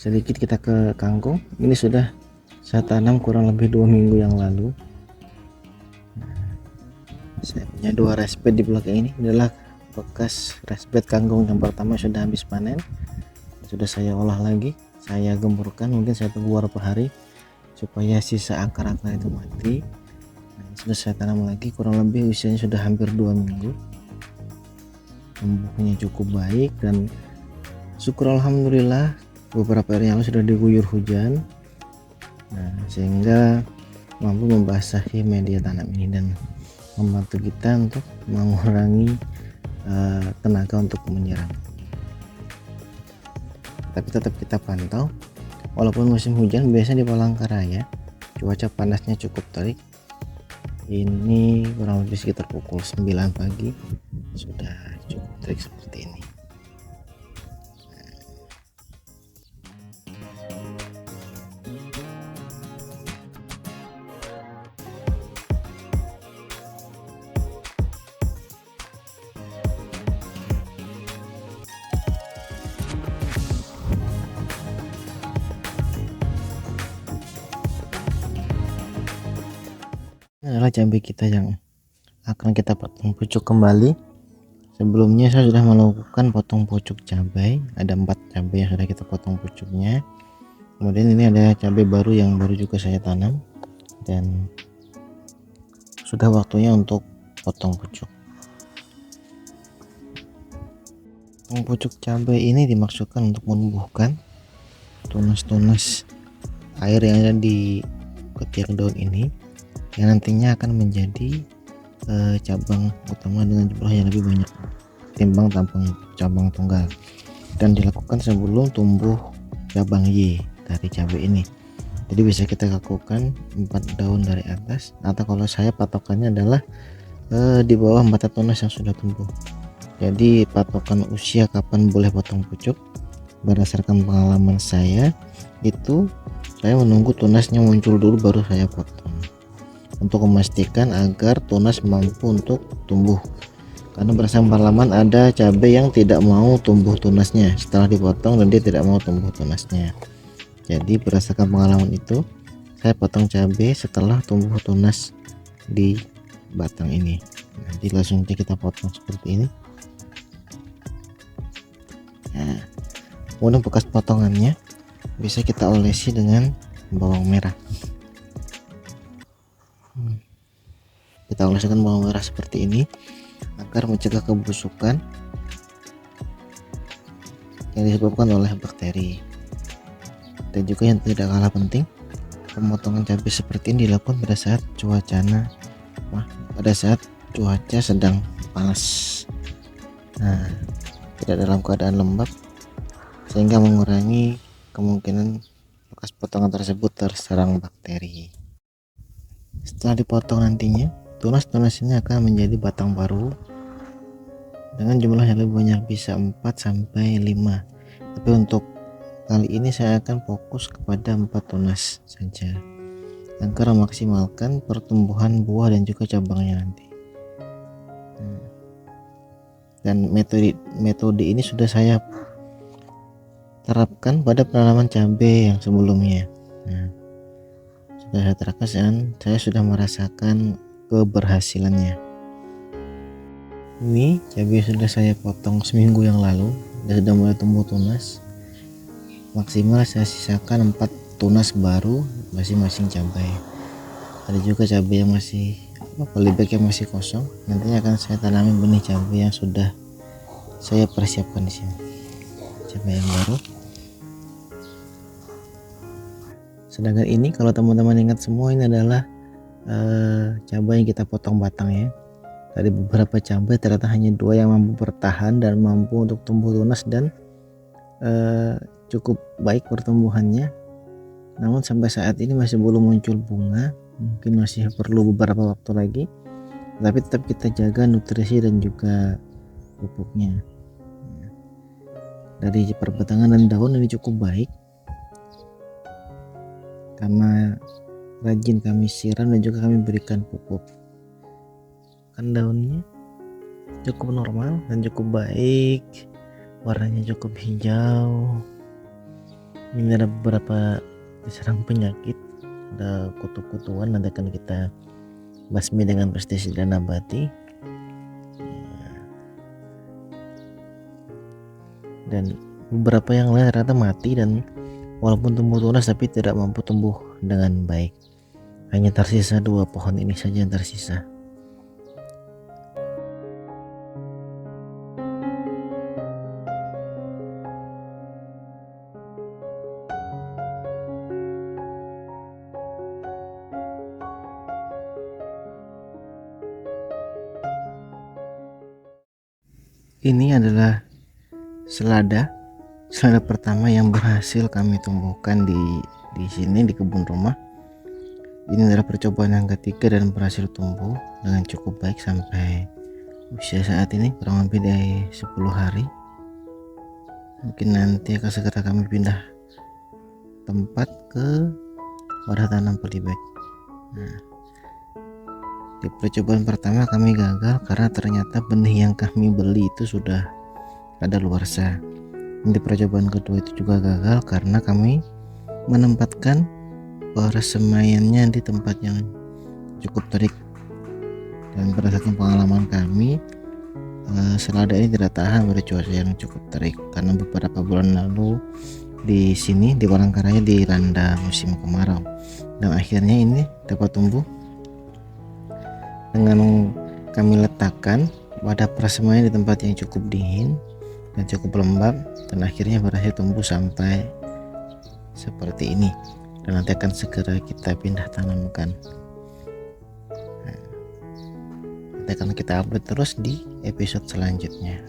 Sedikit kita ke kangkung. Ini sudah saya tanam kurang lebih 2 minggu yang lalu. Saya punya 2 raised bed di belakang ini. Inilah bekas raised bed kangkung yang pertama sudah habis panen. Sudah saya olah lagi, saya gemburkan, mungkin 1 buah per hari supaya sisa akar-akar itu mati. Nah, sudah saya tanam lagi, kurang lebih usianya sudah hampir 2 minggu. Tumbuhnya cukup baik dan syukur alhamdulillah beberapa hari yang lalu sudah diguyur hujan, nah sehingga mampu membasahi media tanam ini dan membantu kita untuk mengurangi tenaga untuk menyiram. Tapi tetap kita pantau, walaupun musim hujan biasanya di Palangkaraya cuaca panasnya cukup terik. Ini kurang lebih sekitar pukul 9 pagi sudah cukup terik seperti ini. Ini adalah cabai kita yang akan kita potong pucuk kembali. Sebelumnya saya sudah melakukan potong pucuk cabai, ada 4 cabai yang sudah kita potong pucuknya. Kemudian ini ada cabai baru yang baru juga saya tanam dan sudah waktunya untuk potong pucuk. Potong pucuk cabai ini dimaksudkan untuk menumbuhkan tunas-tunas air yang ada di ketiak daun ini, yang nantinya akan menjadi cabang utama dengan jumlah yang lebih banyak timbang cabang tunggal, dan dilakukan sebelum tumbuh cabang Y dari cabai ini. Jadi bisa kita lakukan 4 daun dari atas, atau kalau saya patokannya adalah di bawah 4 tunas yang sudah tumbuh. Jadi patokan usia kapan boleh potong pucuk berdasarkan pengalaman saya itu, saya menunggu tunasnya muncul dulu baru saya potong, untuk memastikan agar tunas mampu untuk tumbuh. Karena berdasarkan pengalaman ada cabai yang tidak mau tumbuh tunasnya setelah dipotong, dan dia tidak mau tumbuh tunasnya. Jadi berdasarkan pengalaman itu saya potong cabai setelah tumbuh tunas di batang ini. Nanti langsung kita potong seperti ini. Nah, kemudian bekas potongannya bisa kita olesi dengan bawang merah. Kita kita oleskan bawang merah seperti ini agar mencegah kebusukan yang disebabkan oleh bakteri. Dan juga yang tidak kalah penting, pemotongan cabai seperti ini dilakukan pada saat cuaca sedang panas. Nah, tidak dalam keadaan lembab, sehingga mengurangi kemungkinan bekas potongan tersebut terserang bakteri. Setelah dipotong nantinya, tunas-tunas ini akan menjadi batang baru dengan jumlah yang lebih banyak, bisa 4-5. Tapi untuk kali ini saya akan fokus kepada 4 tunas saja agar memaksimalkan pertumbuhan buah dan juga cabangnya nanti. Dan metode ini sudah saya terapkan pada penanaman cabai yang sebelumnya. Sudah saya terapkan dan saya sudah merasakan keberhasilannya. Ini cabai sudah saya potong seminggu yang lalu dan sudah mulai tumbuh tunas. Maksimal saya sisakan 4 tunas baru masing-masing cabai. Ada juga cabai yang masih polybag yang masih kosong, nantinya akan saya tanami benih cabai yang sudah saya persiapkan di sini, cabai yang baru. Sedangkan ini, kalau teman-teman ingat semua, ini adalah cabai yang kita potong batangnya. Dari beberapa cabai ternyata hanya 2 yang mampu bertahan dan mampu untuk tumbuh tunas dan cukup baik pertumbuhannya. Namun sampai saat ini masih belum muncul bunga, mungkin masih perlu beberapa waktu lagi, tapi tetap kita jaga nutrisi dan juga pupuknya. Dari perbatangan dan daun ini cukup baik karena rajin kami siram dan juga kami berikan pupuk. Kan daunnya cukup normal dan cukup baik, warnanya cukup hijau. Ini ada beberapa diserang penyakit, ada kutu-kutuan, nanti akan kita basmi dengan pestisida nabati. Dan beberapa yang lain ternyata mati dan walaupun tumbuh tunas tapi tidak mampu tumbuh dengan baik. Hanya tersisa 2 pohon ini saja yang tersisa. Ini adalah selada pertama yang berhasil kami tumbuhkan di sini di kebun rumah. Ini adalah percobaan yang ketiga dan berhasil tumbuh dengan cukup baik sampai usia saat ini kurang lebih dari 10 hari. Mungkin nanti akan segera kami pindah tempat ke wadah tanam polybag. Di percobaan pertama kami gagal karena ternyata benih yang kami beli itu sudah kadaluarsa. Di percobaan kedua itu juga gagal karena kami menempatkan persemaiannya di tempat yang cukup terik, dan berdasarkan pengalaman kami, selada ini tidak tahan pada cuaca yang cukup terik karena beberapa bulan lalu di sini di Palangkaraya dilanda musim kemarau, dan akhirnya ini dapat tumbuh dengan kami letakkan pada persemaian di tempat yang cukup dingin dan cukup lembab, dan akhirnya berhasil tumbuh sampai seperti ini, dan nanti akan segera kita pindah tanamkan. Nanti akan kita upload terus di episode selanjutnya.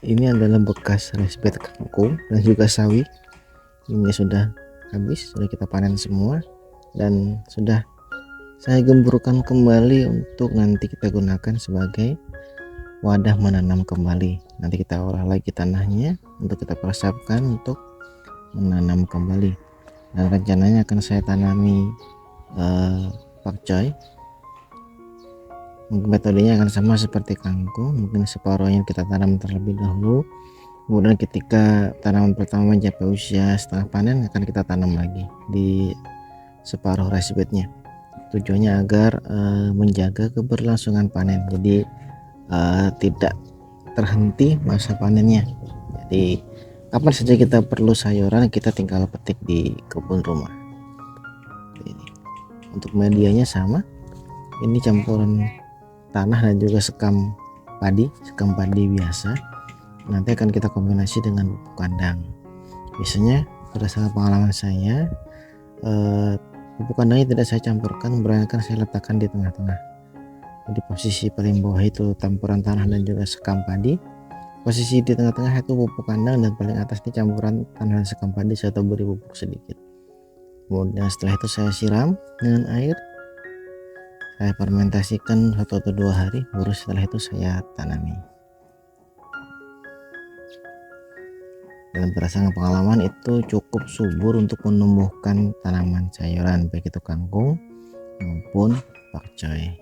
ini adalah bekas rice bed kangkung dan juga sawi. Ini sudah habis, sudah kita panen semua dan sudah saya gemburkan kembali untuk nanti kita gunakan sebagai wadah menanam kembali. Nanti kita olah lagi tanahnya untuk kita persiapkan untuk menanam kembali, dan rencananya akan saya tanami pakcoy. Metodenya akan sama seperti kangkung, mungkin separuhnya kita tanam terlebih dahulu, kemudian ketika tanaman pertama mencapai usia setengah panen akan kita tanam lagi di separuh rice bednya. Tujuannya agar menjaga keberlangsungan panen, jadi tidak terhenti masa panennya. Jadi kapan saja kita perlu sayuran kita tinggal petik di kebun rumah. Ini untuk medianya sama, ini campuran tanah dan juga sekam padi biasa. Nanti akan kita kombinasi dengan pupuk kandang. Biasanya berdasarkan pengalaman saya, pupuk kandangnya tidak saya campurkan, melainkan saya letakkan di tengah-tengah. Di posisi paling bawah itu campuran tanah dan juga sekam padi, posisi di tengah-tengah itu pupuk kandang, dan paling atas ini campuran tanah dan sekam padi atau beri pupuk sedikit. Kemudian setelah itu saya siram dengan air, saya fermentasikan 1 atau 2 hari, baru setelah itu saya tanami. Dan berdasarkan pengalaman itu cukup subur untuk menumbuhkan tanaman sayuran, baik itu kangkung maupun pakcoy.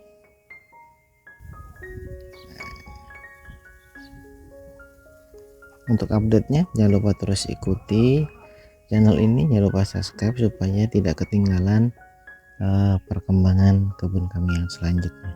Untuk update-nya jangan lupa terus ikuti channel ini, jangan lupa subscribe supaya tidak ketinggalan perkembangan kebun kami yang selanjutnya.